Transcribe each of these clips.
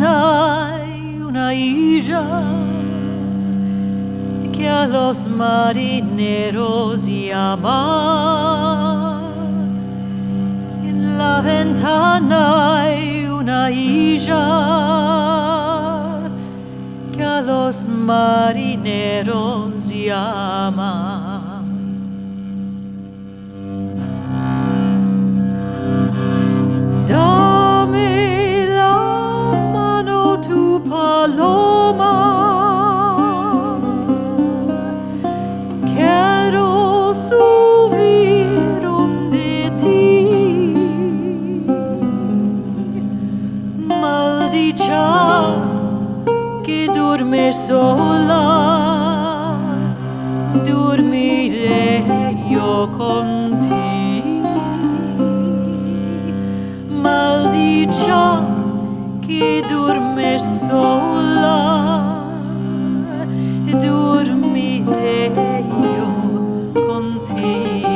hay una isla que a los marineros llama. En la ventana hay una isla que a los marineros llama. Dame la mano, tu paloma, quiero subir donde ti. Maldicha que duerme sola, dormiré yo contigo. Maldicha que duerme sola, dormiré yo contigo.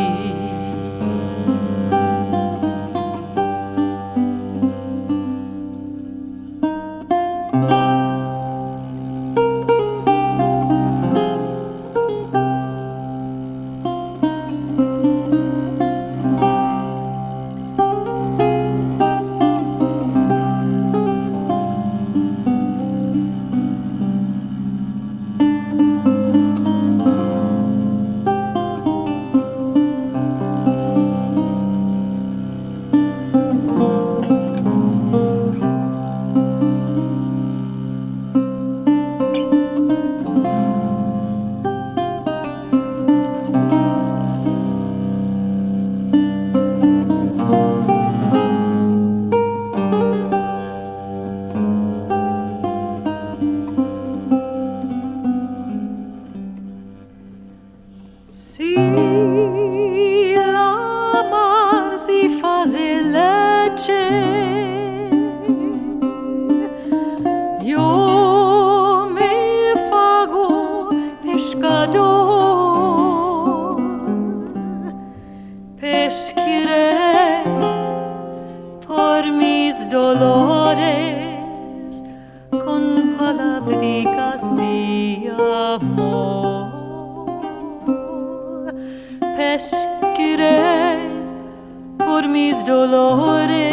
Si la mar si faze leche, yo me fago pescador. Pesquiré por mis dolores con palabricas de amor. Pesquiré por mis dolores